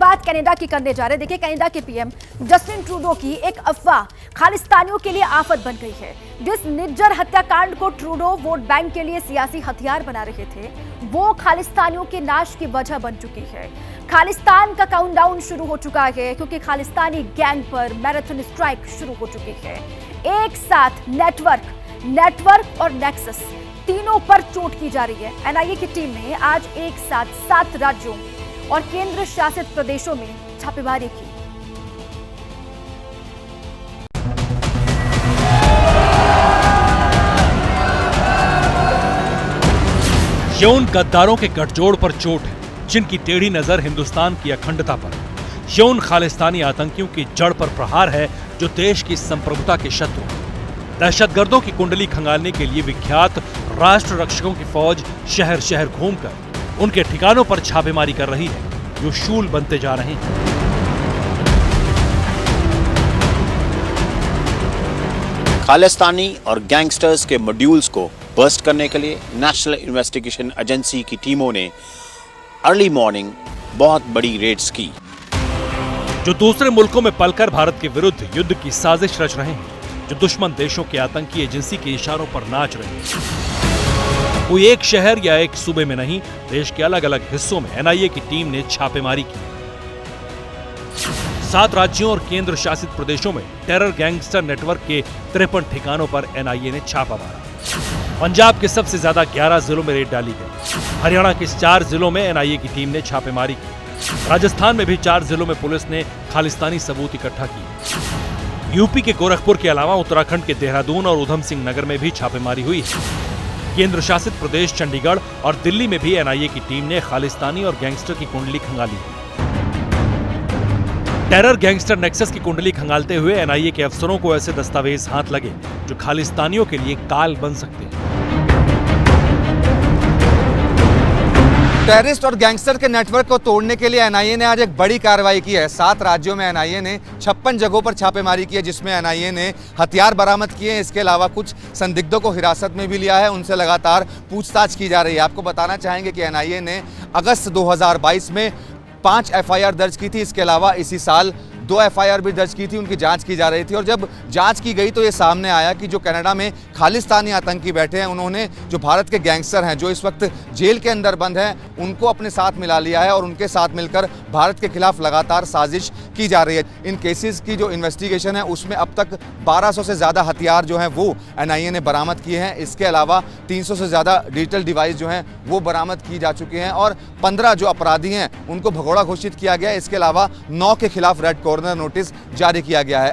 बात कनाडा की करने जा रहे हैं। देखिए, कनाडा के पीएम जस्टिन ट्रूडो की एक अफवाह खालिस्तानियों के लिए आफत बन गई है। जिस निज्जर हत्याकांड को ट्रूडो वोट बैंक के लिए सियासी हथियार बना रहे थे, वो खालिस्तानियों के नाश की वजह बन चुकी है। खालिस्तान का काउंटडाउन शुरू हो चुका है, क्योंकि खालिस्तानी गैंग पर मैराथन स्ट्राइक शुरू हो चुकी है। एक साथ नेटवर्क और नेक्सस तीनों पर चोट की जा रही है। एनआईए की टीम ने आज एक साथ 7 राज्यों और केंद्र शासित प्रदेशों में छापेमारी की। ये उन गद्दारों के गठजोड़ पर चोट है जिनकी टेढ़ी नजर हिंदुस्तान की अखंडता पर। ये उन खालिस्तानी आतंकियों की जड़ पर प्रहार है जो देश की संप्रभुता के शत्रु हैं। दहशतगर्दों की कुंडली खंगालने के लिए विख्यात राष्ट्र रक्षकों की फौज शहर शहर घूमकर उनके ठिकानों पर छापेमारी कर रही है, जो शूल बनते जा रहे हैं। खालिस्तानी और गैंगस्टर्स के मॉड्यूल्स को बस्ट करने के लिए नेशनल इन्वेस्टिगेशन एजेंसी की टीमों ने अर्ली मॉर्निंग बहुत बड़ी रेड्स की, जो दूसरे मुल्कों में पलकर भारत के विरुद्ध युद्ध की साजिश रच रहे हैं, जो दुश्मन देशों के आतंकी एजेंसी के इशारों पर नाच रहे हैं। कोई एक शहर या एक सूबे में नहीं, देश के अलग अलग हिस्सों में एनआईए की टीम ने छापेमारी की। 7 राज्यों और केंद्र शासित प्रदेशों में टेरर गैंगस्टर नेटवर्क के 53 ठिकानों पर एनआईए ने छापा मारा। पंजाब के सबसे ज्यादा 11 जिलों में रेड डाली गई। हरियाणा के 4 जिलों में एनआईए की टीम ने छापेमारी की। राजस्थान में भी 4 जिलों में पुलिस ने खालिस्तानी सबूत इकट्ठा किए। यूपी के गोरखपुर के अलावा उत्तराखंड के देहरादून और उधम सिंह नगर में भी छापेमारी हुई है। केंद्र शासित प्रदेश चंडीगढ़ और दिल्ली में भी एनआईए की टीम ने खालिस्तानी और गैंगस्टर की कुंडली खंगाली है। टेरर गैंगस्टर नेक्सस की कुंडली खंगालते हुए एनआईए के अफसरों को ऐसे दस्तावेज हाथ लगे जो खालिस्तानियों के लिए काल बन सकते हैं। टेररिस्ट और गैंगस्टर के नेटवर्क को तोड़ने के लिए एनआईए ने आज एक बड़ी कार्रवाई की है। 7 राज्यों में एनआईए ने 56 जगहों पर छापेमारी की है, जिसमें एनआईए ने हथियार बरामद किए हैं। इसके अलावा कुछ संदिग्धों को हिरासत में भी लिया है, उनसे लगातार पूछताछ की जा रही है। आपको बताना चाहेंगे कि एनआईए ने अगस्त 2022 में 5 एफआईआर दर्ज की थी। इसके अलावा इसी साल 2 एफआईआर भी दर्ज की थी, उनकी जांच की जा रही थी। और जब जांच की गई तो ये सामने आया कि जो कनाडा में खालिस्तानी आतंकी बैठे हैं, उन्होंने जो भारत के गैंगस्टर हैं, जो इस वक्त जेल के अंदर बंद हैं, उनको अपने साथ मिला लिया है और उनके साथ मिलकर भारत के खिलाफ लगातार साजिश की जा रही है। इन केसेस की जो इन्वेस्टिगेशन है उसमें अब तक 1200 से ज़्यादा हथियार जो हैं वो एनआईए ने बरामद किए हैं। इसके अलावा 300 से ज़्यादा डिजिटल डिवाइस जो हैं वो बरामद की जा चुकी हैं और 15 जो अपराधी हैं उनको भगोड़ा घोषित किया गया है। इसके अलावा 9 के खिलाफ रेड कॉर्नर नोटिस जारी किया गया है।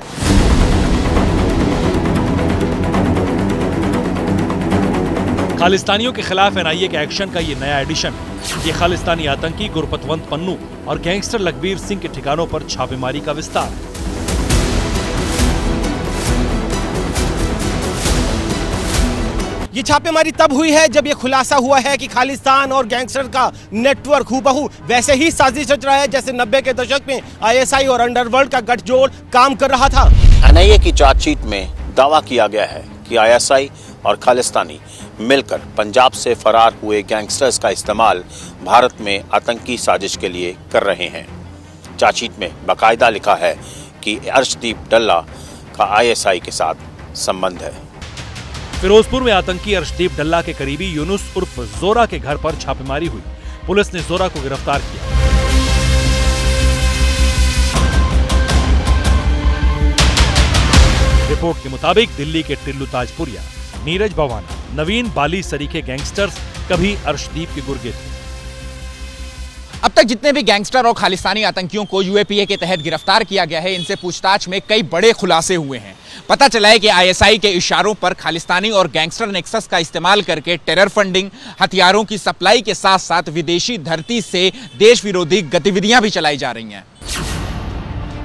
खालिस्तानियों के खिलाफ एनआईए के एक्शन का ये नया एडिशन है। ये खालिस्तानी आतंकी गुरपतवंत पन्नू और गैंगस्टर लखबीर सिंह के ठिकानों पर छापेमारी का विस्तार है। ये छापेमारी तब हुई है जब ये खुलासा हुआ है कि खालिस्तान और गैंगस्टर का नेटवर्क हूबहू वैसे ही साजिश रच रहा है जैसे 90 के दशक में आईएसआई और अंडरवर्ल्ड का गठजोड़ काम कर रहा था। एनआईए की चार्जशीट में दावा किया गया है कि आईएसआई और खालिस्तानी मिलकर पंजाब से फरार हुए गैंगस्टर्स का इस्तेमाल भारत में आतंकी साजिश के लिए कर रहे हैं। चार्जशीट में बाकायदा लिखा है कि अर्शदीप डल्ला का आईएसआई के साथ संबंध है। फिरोजपुर में आतंकी अर्शदीप डल्ला के करीबी यूनुस उर्फ जोरा के घर पर छापेमारी हुई। पुलिस ने जोरा को गिरफ्तार किया। रिपोर्ट के मुताबिक दिल्ली के टिल्लू ताजपुरिया, नीरज बवाना, नवीन बाली सरीखे गैंगस्टर्स कभी अर्शदीप के गुर्गे थे। अब तक जितने भी गैंगस्टर और खालिस्तानी आतंकियों को यूएपीए के तहत गिरफ्तार किया गया है, इनसे पूछताछ में कई बड़े खुलासे हुए हैं। पता चला है कि आईएसआई के इशारों पर खालिस्तानी और गैंगस्टर नेक्सस का इस्तेमाल करके टेरर फंडिंग, हथियारों की सप्लाई के साथ साथ विदेशी धरती से देश विरोधी गतिविधियां भी चलाई जा रही हैं।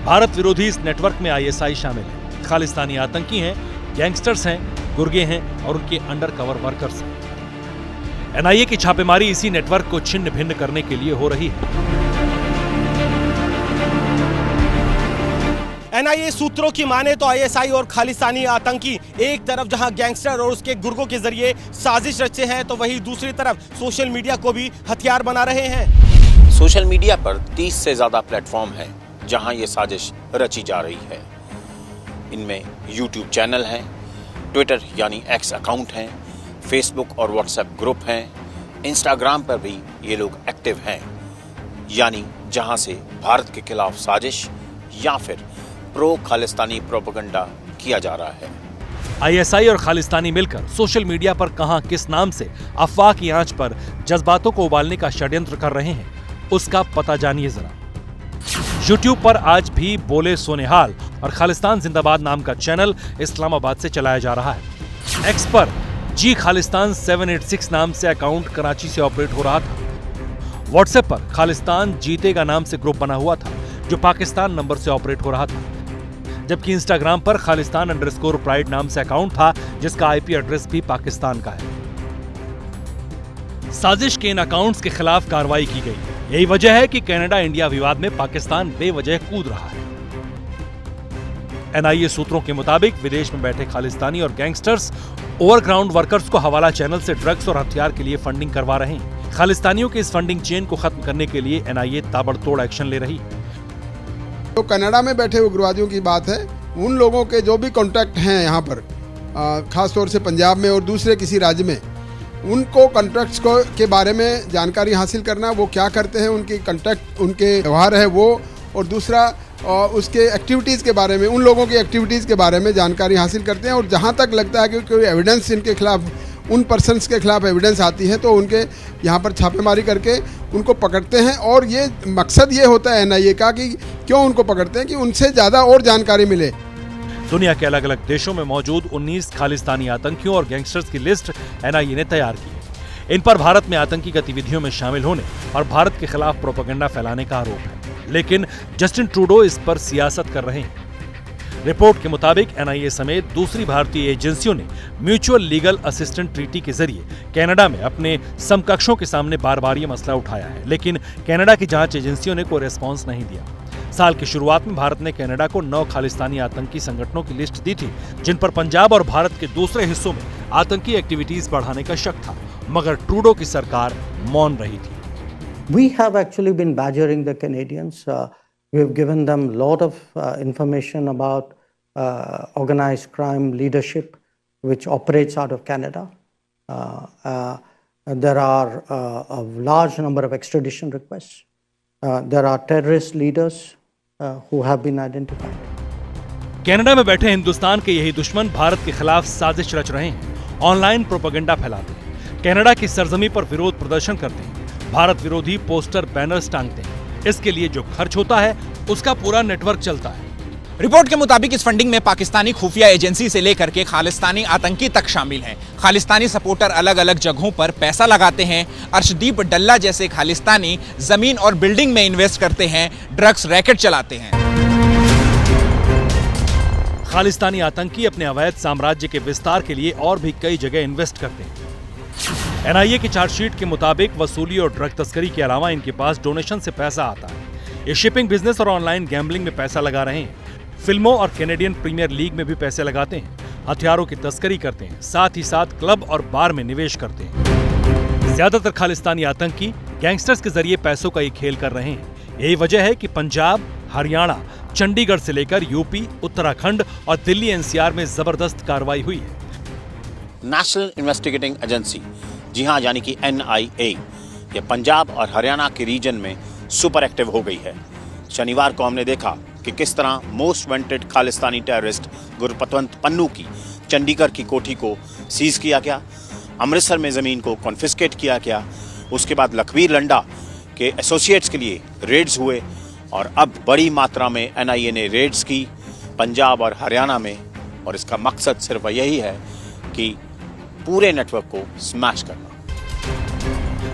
भारत विरोधी इस नेटवर्क में आईएसआई शामिल है। खालिस्तानी आतंकी हैं, गैंगस्टर्स हैं, गुर्गे हैं और उनके अंडरकवर वर्कर्स हैं। एनआईए की छापेमारी इसी नेटवर्क को छिन्न भिन्न करने के लिए हो रही है। एनआईए सूत्रों की माने तो आईएसआई और खालिस्तानी आतंकी एक तरफ जहां गैंगस्टर और उसके गुर्गों के जरिए साजिश रचते हैं, तो वहीं दूसरी तरफ सोशल मीडिया को भी हथियार बना रहे हैं। सोशल मीडिया पर 30 से ज्यादा प्लेटफॉर्म हैं जहां ये साजिश रची जा रही है। इनमें यूट्यूब चैनल हैं, ट्विटर यानी एक्स अकाउंट हैं, फेसबुक और व्हाट्सएप ग्रुप हैं, इंस्टाग्राम पर भी ये लोग एक्टिव हैं, यानी जहां से भारत के खिलाफ साजिश या फिर प्रो खालिस्तानी प्रोपेगेंडा किया जा रहा है। आईएसआई और खालिस्तानी मिलकर सोशल मीडिया पर कहां किस नाम से अफवाह की आंच पर जज्बातों को उबालने का षड्यंत्र कर रहे हैं, उसका पता जानिए जरा। यूट्यूब पर आज भी बोले सोनेहाल और खालिस्तान जिंदाबाद नाम का चैनल इस्लामाबाद से चलाया जा रहा है। एक्स पर जी खालिस्तान 786 नाम से अकाउंट कराची से ऑपरेट हो रहा था। व्हाट्सएप पर खालिस्तान जीतेगा नाम से ग्रुप बना हुआ था जो पाकिस्तान नंबर से ऑपरेट हो रहा था, जबकि इंस्टाग्राम पर खालिस्तान_प्राइड नाम से अकाउंट था जिसका आईपी एड्रेस भी पाकिस्तान का है। साजिश के इन अकाउंट्स के खिलाफ कार्रवाई की गई। यही वजह है कि कनाडा इंडिया विवाद में पाकिस्तान बेवजह कूद रहा है। एनआईए सूत्रों के मुताबिक विदेश में बैठे खालिस्तानी और गैंगस्टर्स ओवरग्राउंड वर्कर्स को हवाला चैनल से ड्रग्स और हथियार के लिए फंडिंग करवा रहे हैं। खालिस्तानियों की इस फंडिंग चेन को खत्म करने के लिए एनआईए ताबड़तोड़ एक्शन ले रही है। तो कनाडा में बैठे उग्रवादियों की बात है, उन लोगों के जो भी कॉन्टैक्ट हैं यहाँ पर, खास तौर से पंजाब में और दूसरे किसी राज्य में, उनको कॉन्ट्रैक्ट्स को के बारे में जानकारी हासिल करना, वो क्या करते हैं, उनकी कॉन्टैक्ट, उनके व्यवहार है वो, और दूसरा उसके एक्टिविटीज़ के बारे में, उन लोगों की एक्टिविटीज़ के बारे में जानकारी हासिल करते हैं। और जहाँ तक लगता है कि कोई एविडेंस इनके खिलाफ, उन पर्सन्स के खिलाफ एविडेंस आती है तो उनके यहाँ पर छापेमारी करके उनको पकड़ते हैं। और ये मकसद ये होता है एनआईए का कि क्यों उनको पकड़ते हैं कि उनसे ज़्यादा और जानकारी मिले। दुनिया के अलग अलग देशों में मौजूद 19 खालिस्तानी आतंकियों और गैंगस्टर्स की लिस्ट एनआईए ने तैयार की है। इन पर भारत में आतंकी गतिविधियों में शामिल होने और भारत के खिलाफ प्रोपेगेंडा फैलाने का आरोप है, लेकिन जस्टिन ट्रूडो इस पर सियासत कर रहे हैं। रिपोर्ट के मुताबिक एनआईए समेत दूसरी भारतीय एजेंसियों ने म्यूचुअल लीगल असिस्टेंट ट्रीटी के जरिए कनाडा में अपने समकक्षों के सामने बार बार ये मसला उठाया है, लेकिन कनाडा की जांच एजेंसियों ने कोई रेस्पॉन्स नहीं दिया। साल की शुरुआत में भारत ने कनाडा को 9 खालिस्तानी आतंकी संगठनों की लिस्ट दी थी, जिन पर पंजाब और भारत के दूसरे हिस्सों में आतंकी एक्टिविटीज बढ़ाने का शक था, मगर ट्रूडो की सरकार मौन रही थी। We have actually been badgering the Canadians. We have given them a lot of information about organized crime leadership, which operates out of Canada. There are a large number of extradition requests. There are terrorist leaders who have been identified. Canada में बैठे हिंदुस्तान के यही दुश्मन भारत के खिलाफ साजिश रच रहे हैं, ऑनलाइन प्रोपेगेंडा फैलाते हैं, कनाडा की सरजमी पर विरोध प्रदर्शन करते हैं, भारत विरोधी पोस्टर बैनर्स टांगते हैं। इसके लिए जो खर्च होता है उसका पूरा नेटवर्क चलता है। रिपोर्ट के मुताबिक इस फंडिंग में पाकिस्तानी खुफिया एजेंसी से लेकर के खालिस्तानी आतंकी तक शामिल हैं। खालिस्तानी सपोर्टर अलग अलग जगहों पर पैसा लगाते हैं। अर्शदीप डल्ला जैसे खालिस्तानी जमीन और बिल्डिंग में इन्वेस्ट करते हैं, ड्रग्स रैकेट चलाते हैं। खालिस्तानी आतंकी अपने अवैध साम्राज्य के विस्तार के लिए और भी कई जगह इन्वेस्ट करते हैं। एनआईए की चार्जशीट के मुताबिक वसूली और ड्रग तस्करी के अलावा इनके पास डोनेशन से पैसा आता है। ये शिपिंग बिजनेस और ऑनलाइन गैम्बलिंग में पैसा लगा रहे हैं। फिल्मों और कैनेडियन प्रीमियर लीग में भी पैसे लगाते हैं, हथियारों की तस्करी करते हैं, साथ ही साथ क्लब और बार में निवेश करते हैं। ज्यादातर खालिस्तानी आतंकी गैंगस्टर्स के जरिए पैसों का ये खेल कर रहे हैं। यही वजह है कि पंजाब, हरियाणा, चंडीगढ़ से लेकर यूपी, उत्तराखंड और दिल्ली एनसीआर में जबरदस्त कार्रवाई हुई है। नेशनल इन्वेस्टिगेटिंग एजेंसी, जी हाँ, यानी कि एनआईए, ये पंजाब और हरियाणा के रीजन में सुपर एक्टिव हो गई है। शनिवार को हमने देखा कि किस तरह most wanted Khalistani terrorist Gurpatwant Pannu की चंडीगढ़ की कोठी को सीज किया गया, अमृतसर में ज़मीन को कॉन्फिस्केट किया गया, उसके बाद लखवीर लंडा के एसोसिएट्स के लिए रेड्स हुए और अब बड़ी मात्रा में एनआईए ने रेड्स की पंजाब और हरियाणा में, और इसका मकसद सिर्फ यही है कि पूरे नेटवर्क को स्मैश करना।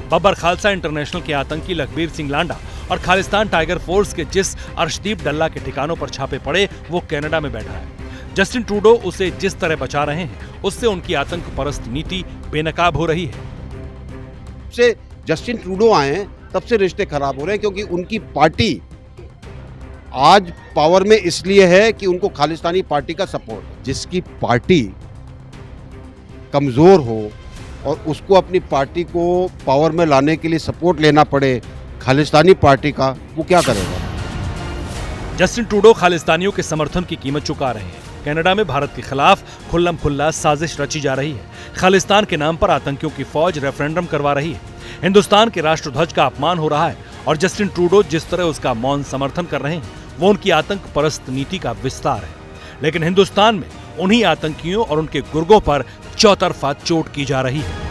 बब्बर खालसा इंटरनेशनल के आतंकी लखबीर सिंह लांडा और खालिस्तान टाइगर फोर्स के जिस अर्शदीप डल्ला के ठिकानों पर छापे पड़े वो कनाडा में बैठा है। जस्टिन ट्रूडो उसे जिस तरह बचा रहे हैं उससे उनकी आतंक परस्त नीति बेनकाब हो रही है। से जस्टिन ट्रूडो आए हैं तब से रिश्ते खराब हो रहे हैं, क्योंकि उनकी पार्टी आज पावर में इसलिए है कि उनको खालिस्तानी पार्टी का सपोर्ट, जिसकी पार्टी कमजोर हो और उसको अपनी पार्टी को पावर में लाने के लिए सपोर्ट लेना पड़े खालिस्तानी पार्टी का वो क्या करेगा। जस्टिन ट्रूडो खालिस्तानियों के समर्थन की कीमत चुका रहे हैं। कनाडा में भारत के खिलाफ खुल्लम खुल्ला साजिश रची जा रही है। खालिस्तान के नाम पर आतंकियों की फौज रेफरेंडम करवा रही है। हिंदुस्तान के राष्ट्रध्वज का अपमान हो रहा है और जस्टिन ट्रूडो जिस तरह उसका मौन समर्थन कर रहे हैं वो उनकी आतंक परस्त नीति का विस्तार है। लेकिन हिंदुस्तान में उन्हीं आतंकियों और उनके गुर्गों पर चौतरफा चोट की जा रही है।